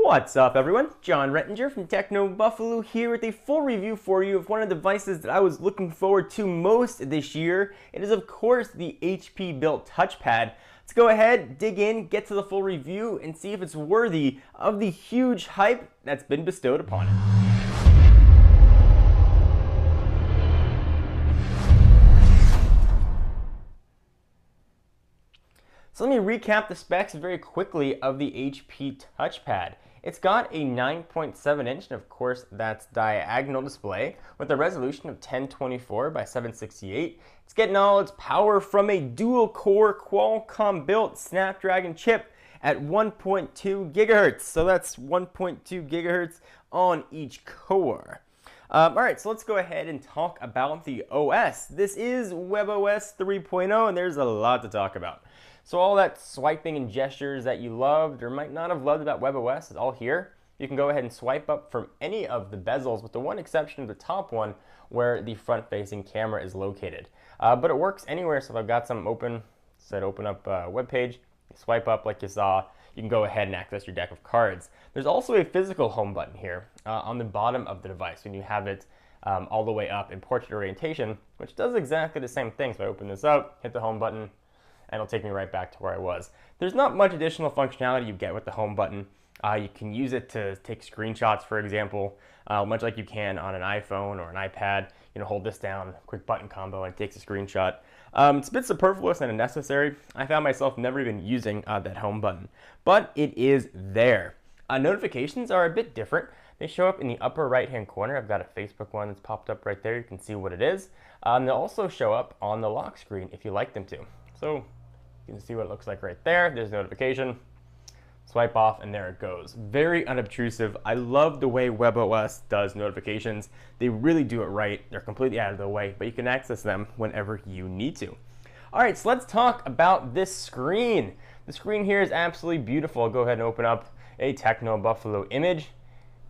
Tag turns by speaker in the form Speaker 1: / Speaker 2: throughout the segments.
Speaker 1: What's up, everyone? John Rettinger from Techno Buffalo here with a full review for you of one of the devices that I was looking forward to most this year. It is, of course, the HP built touchpad. Let's go ahead, dig in, get to the full review, and see if it's worthy of the huge hype that's been bestowed upon it. So let me recap the specs very quickly of the HP touchpad. It's got a 9.7 inch, and of course that's diagonal display with a resolution of 1024 by 768. It's getting all its power from a dual core Qualcomm built Snapdragon chip at 1.2 gigahertz. So that's 1.2 gigahertz on each core. Alright, so let's go ahead and talk about the OS. This is WebOS 3.0, and there's a lot to talk about. So all that swiping and gestures that you loved or might not have loved about WebOS is all here. You can go ahead and swipe up from any of the bezels, with the one exception of the top one where the front-facing camera is located. But it works anywhere, so if I've got something open, said open up a web page, you swipe up like you saw, you can go ahead and access your deck of cards. There's also a physical home button here on the bottom of the device when you have it all the way up in portrait orientation, which does exactly the same thing. So I open this up, hit the home button, and it'll take me right back to where I was. There's not much additional functionality you get with the home button. You can use it to take screenshots, for example, much like you can on an iPhone or an iPad. You know, hold this down, quick button combo, and it takes a screenshot. It's a bit superfluous and unnecessary. I found myself never even using that home button, but it is there. Notifications are a bit different. They show up in the upper right-hand corner. I've got a Facebook one that's popped up right there. You can see what it is. They'll also show up on the lock screen if you like them to. So you can see what it looks like right there. There's notification. Swipe off, and there it goes. Very unobtrusive. I love the way WebOS does notifications. They really do it right. They're completely out of the way, but you can access them whenever you need to. All right, so let's talk about this screen. The screen here is absolutely beautiful. I'll go ahead and open up a Techno Buffalo image.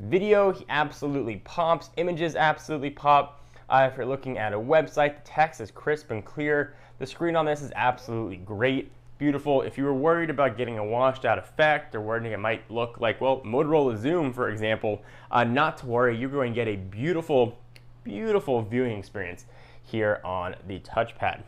Speaker 1: Video absolutely pops. Images absolutely pop. If you're looking at a website, the text is crisp and clear. The screen on this is absolutely great, beautiful. If you were worried about getting a washed out effect or worried it might look like, well, Motorola Zoom, for example, not to worry. You're going to get a beautiful, beautiful viewing experience here on the touchpad.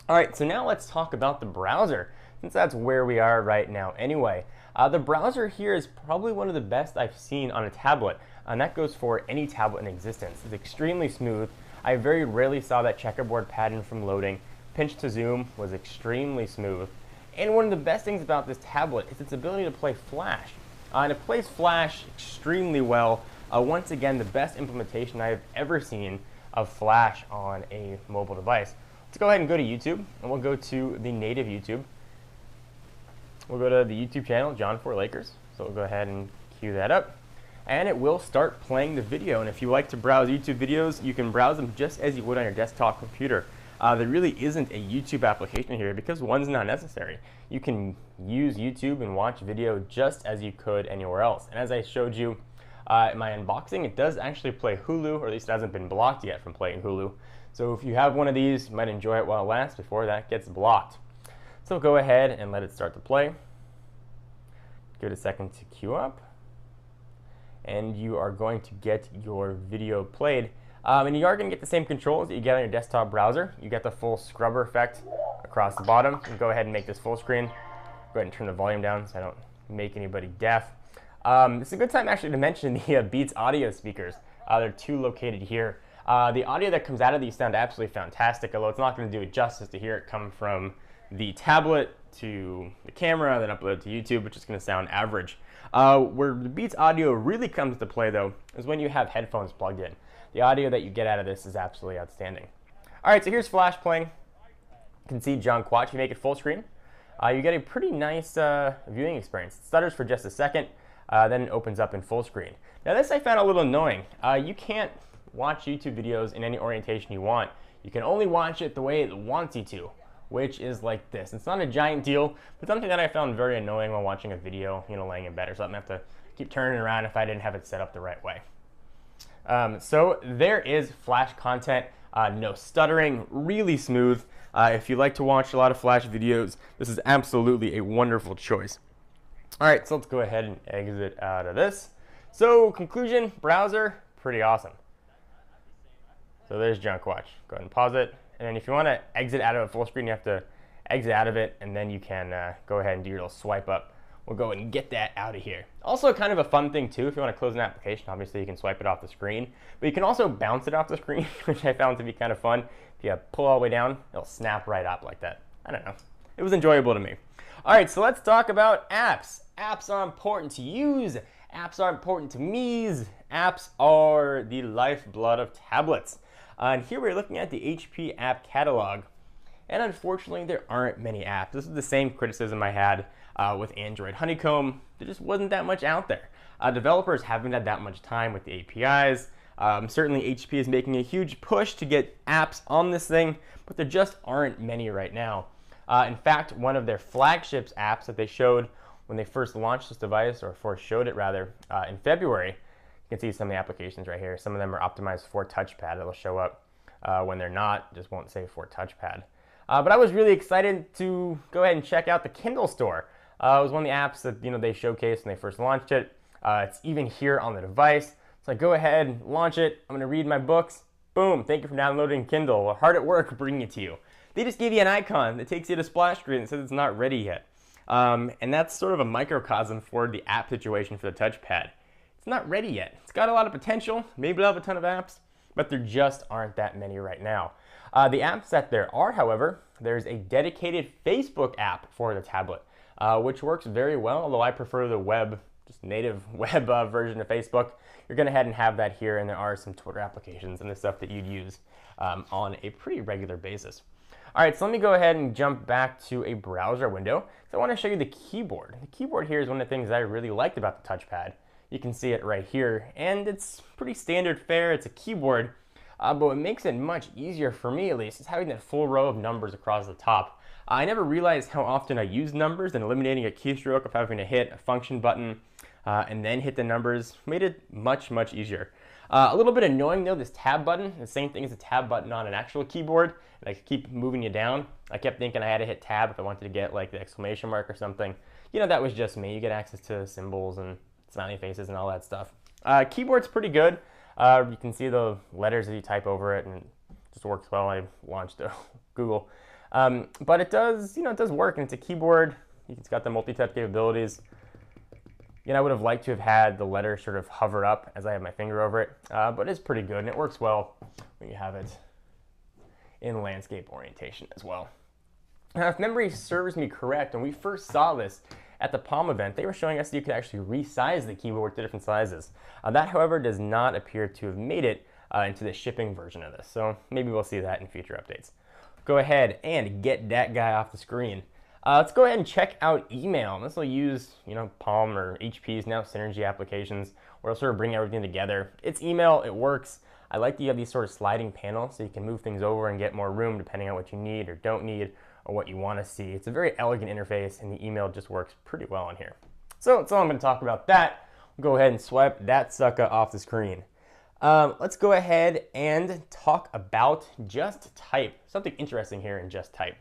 Speaker 1: All right, so now let's talk about the browser, since that's where we are right now anyway. The browser here is probably one of the best I've seen on a tablet, and that goes for any tablet in existence. It's extremely smooth. I very rarely saw that checkerboard pattern from loading. Pinch to zoom was extremely smooth. And one of the best things about this tablet is its ability to play Flash. And it plays Flash extremely well. Once again, the best implementation I have ever seen of Flash on a mobile device. Let's go ahead and go to YouTube, and we'll go to the native YouTube. We'll go to the YouTube channel, John4Lakers. So we'll go ahead and cue that up. And it will start playing the video. And if you like to browse YouTube videos, you can browse them just as you would on your desktop computer. There really isn't a YouTube application here because one's not necessary. You can use YouTube and watch video just as you could anywhere else. And as I showed you in my unboxing, it does actually play Hulu, or at least it hasn't been blocked yet from playing Hulu. So if you have one of these, you might enjoy it while it lasts before that gets blocked. So go ahead and let it start to play. Give it a second to queue up. And you are going to get your video played. And you are going to get the same controls that you get on your desktop browser. You get the full scrubber effect across the bottom. You go ahead and make this full screen. Go ahead and turn the volume down so I don't make anybody deaf. This is a good time actually to mention the Beats audio speakers. There are two located here. The audio that comes out of these sound absolutely fantastic, although it's not going to do it justice to hear it come from the tablet to the camera, then upload to YouTube, which is going to sound average. Where the Beats audio really comes to play, though, is when you have headphones plugged in. The audio that you get out of this is absolutely outstanding. All right, so here's Flash playing. You can see John Quatch. If you make it full screen, you get a pretty nice viewing experience. It stutters for just a second, then it opens up in full screen. Now this I found a little annoying. You can't watch YouTube videos in any orientation you want. You can only watch it the way it wants you to, which is like this. It's not a giant deal, but something that I found very annoying while watching a video, you know, laying in bed or something. I have to keep turning around if I didn't have it set up the right way. So there is Flash content, no stuttering, really smooth. If you like to watch a lot of Flash videos, this is absolutely a wonderful choice. All right, so let's go ahead and exit out of this. So conclusion, browser, pretty awesome. So there's Junk Watch. Go ahead and pause it. And then if you want to exit out of a full screen, you have to exit out of it, and then you can go ahead and do your little swipe up. We'll go and get that out of here. Also kind of a fun thing too, if you want to close an application, obviously you can swipe it off the screen, but you can also bounce it off the screen, which I found to be kind of fun. If you pull all the way down, it'll snap right up like that. I don't know. It was enjoyable to me. All right, so let's talk about apps. Apps are important to use. Apps are important to me. Apps are the lifeblood of tablets. And here we're looking at the HP app catalog. And unfortunately, there aren't many apps. This is the same criticism I had with Android Honeycomb. There just wasn't that much out there. Developers haven't had that much time with the APIs. Certainly HP is making a huge push to get apps on this thing, but there just aren't many right now. In fact, one of their flagships apps that they showed when they first launched this device, or first showed it rather, in February, you can see some of the applications right here. Some of them are optimized for touchpad. It'll show up when they're not, just won't say for touchpad. But I was really excited to go ahead and check out the Kindle store. It was one of the apps that they showcased when they first launched it. It's even here on the device. So I go ahead and launch it. I'm going to read my books. Boom, thank you for downloading Kindle. We're hard at work bringing it to you. They just gave you an icon that takes you to a splash screen and says it's not ready yet. And that's sort of a microcosm for the app situation for the touchpad. It's not ready yet. It's got a lot of potential. Maybe it'll have a ton of apps, but there just aren't that many right now. The apps that there are, however, there's a dedicated Facebook app for the tablet, which works very well, although I prefer the web, just native web version of Facebook. You're going to head and have that here, and there are some Twitter applications and the stuff that you'd use on a pretty regular basis. All right, so let me go ahead and jump back to a browser window. So I want to show you the keyboard. The keyboard here is one of the things that I really liked about the touchpad. You can see it right here, and it's pretty standard fare. It's a keyboard, but what makes it much easier for me, at least, is having that full row of numbers across the top. I never realized how often I use numbers, and eliminating a keystroke of having to hit a function button and then hit the numbers made it much, much easier. A little bit annoying though, this tab button, the same thing as a tab button on an actual keyboard, and I could keep moving you down. I kept thinking I had to hit tab if I wanted to get like the exclamation mark or something. That was just me. You get access to symbols and smiley faces and all that stuff. Keyboard's pretty good. You can see the letters as you type over it, and it just works well. I launched Google. But it does, it does work, and it's a keyboard. It's got the multi-tap capabilities. I would have liked to have had the letter sort of hover up as I have my finger over it, but it's pretty good, and it works well when you have it in landscape orientation as well. Now, if memory serves me correct, when we first saw this at the Palm event, they were showing us that you could actually resize the keyboard to different sizes. That, however, does not appear to have made it into the shipping version of this, so maybe we'll see that in future updates. Go ahead and get that guy off the screen. Let's go ahead and check out email. This will use, Palm or HP's now Synergy applications, where it'll sort of bring everything together. It's email, it works. I like that you have these sort of sliding panels so you can move things over and get more room depending on what you need or don't need or what you want to see. It's a very elegant interface, and the email just works pretty well on here. So that's all I'm going to talk about that. We'll go ahead and swipe that sucker off the screen. Let's go ahead and talk about Just Type. Something interesting here in Just Type.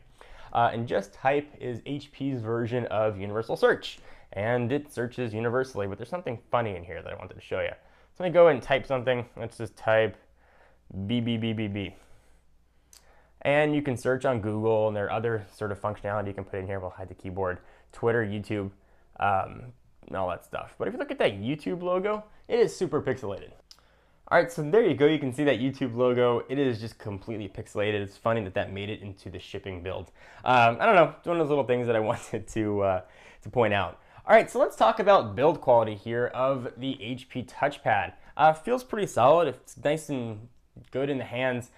Speaker 1: And Just Type is HP's version of Universal Search, and it searches universally, but there's something funny in here that I wanted to show you. So let me go ahead and type something. Let's just type BBBBB. And you can search on Google, and there are other sort of functionality you can put in here. We'll hide the keyboard, Twitter, YouTube, and all that stuff. But if you look at that YouTube logo, it is super pixelated. All right, so there you go. You can see that YouTube logo. It is just completely pixelated. It's funny that that made it into the shipping build. I don't know. It's one of those little things that I wanted to point out. All right, so let's talk about build quality here of the HP touchpad. Feels pretty solid. It's nice and good in the hands.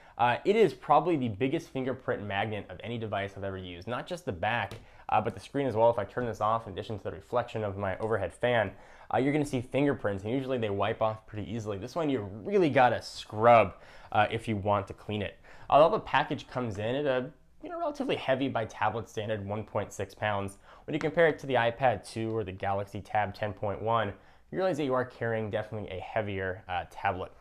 Speaker 1: It is probably the biggest fingerprint magnet of any device I've ever used. Not just the back, but the screen as well. If I turn this off, in addition to the reflection of my overhead fan, you're going to see fingerprints, and usually they wipe off pretty easily. This one you really got to scrub if you want to clean it. Although the package comes in at a relatively heavy by tablet standard 1.6 pounds, when you compare it to the iPad 2 or the Galaxy Tab 10.1, you realize that you are carrying definitely a heavier tablet.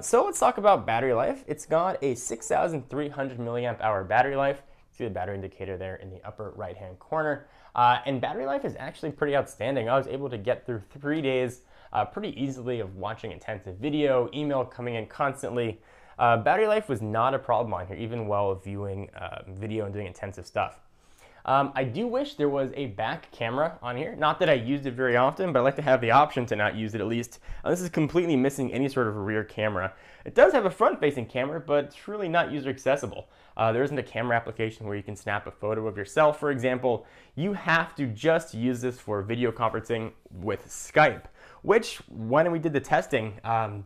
Speaker 1: So let's talk about battery life. It's got a 6,300 milliamp hour battery life. see the battery indicator there in the upper right-hand corner. And battery life is actually pretty outstanding. I was able to get through 3 days pretty easily of watching intensive video, email coming in constantly. Battery life was not a problem on here, even while viewing video and doing intensive stuff. I do wish there was a back camera on here. Not that I used it very often, but I like to have the option to not use it at least. This is completely missing any sort of rear camera. It does have a front-facing camera, but it's really not user accessible. There isn't a camera application where you can snap a photo of yourself, for example. You have to just use this for video conferencing with Skype, which, when we did the testing,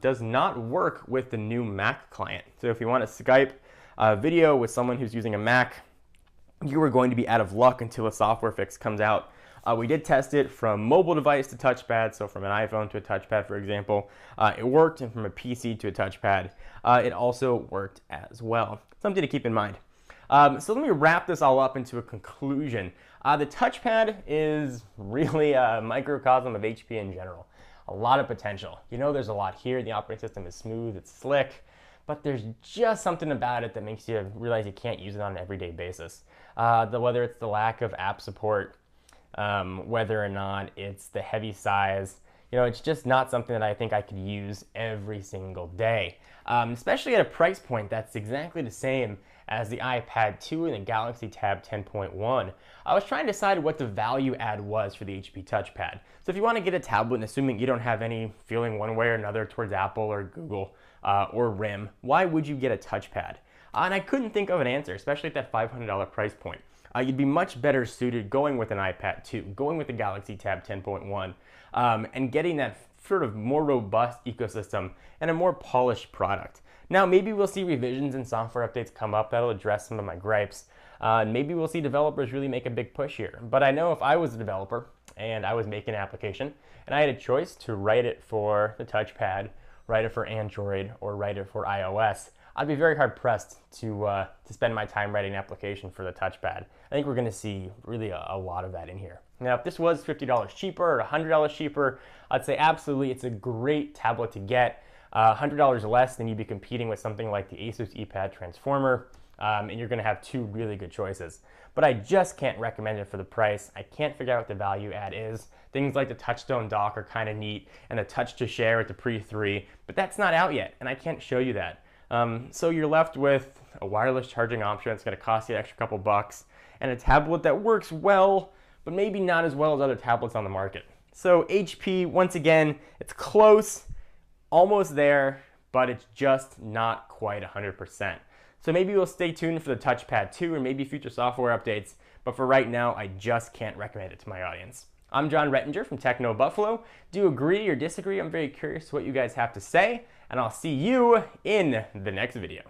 Speaker 1: does not work with the new Mac client. So if you want to Skype video with someone who's using a Mac, you are going to be out of luck until a software fix comes out. We did test it from mobile device to touchpad, so from an iPhone to a touchpad, for example. It worked, and from a PC to a touchpad, it also worked as well. Something to keep in mind. So let me wrap this all up into a conclusion. The touchpad is really a microcosm of HP in general. A lot of potential. You know, there's a lot here. The operating system is smooth, it's slick, but there's just something about it that makes you realize you can't use it on an everyday basis. Whether it's the lack of app support, whether or not it's the heavy size, you know, it's just not something that I think I could use every single day, especially at a price point that's exactly the same as the iPad 2 and the Galaxy Tab 10.1. I was trying to decide what the value add was for the HP touchpad. So if you want to get a tablet, and assuming you don't have any feeling one way or another towards Apple or Google or RIM, why would you get a touchpad? And I couldn't think of an answer, especially at that $500 price point. You'd be much better suited going with an iPad 2, going with the Galaxy Tab 10.1, and getting that sort of more robust ecosystem and a more polished product. Now, maybe we'll see revisions and software updates come up that'll address some of my gripes. Maybe we'll see developers really make a big push here. But I know if I was a developer and I was making an application and I had a choice to write it for the touchpad, write it for Android, or write it for iOS, I'd be very hard pressed to spend my time writing an application for the touchpad. I think we're going to see really a lot of that in here. Now, if this was $50 cheaper or $100 cheaper, I'd say absolutely it's a great tablet to get. $100 less, then you'd be competing with something like the Asus ePad Transformer, and you're going to have two really good choices. But I just can't recommend it for the price. I can't figure out what the value add is. Things like the Touchstone dock are kind of neat, and the Touch to Share at the Pre 3, but that's not out yet, and I can't show you that. So you're left with a wireless charging option that's going to cost you an extra couple bucks, and a tablet that works well, but maybe not as well as other tablets on the market. So HP, once again, it's close, almost there, but it's just not quite 100%. So maybe we'll stay tuned for the touchpad 2 or maybe future software updates, but for right now, I just can't recommend it to my audience. I'm John Rettinger from Techno Buffalo. Do you agree or disagree? I'm very curious what you guys have to say, and I'll see you in the next video.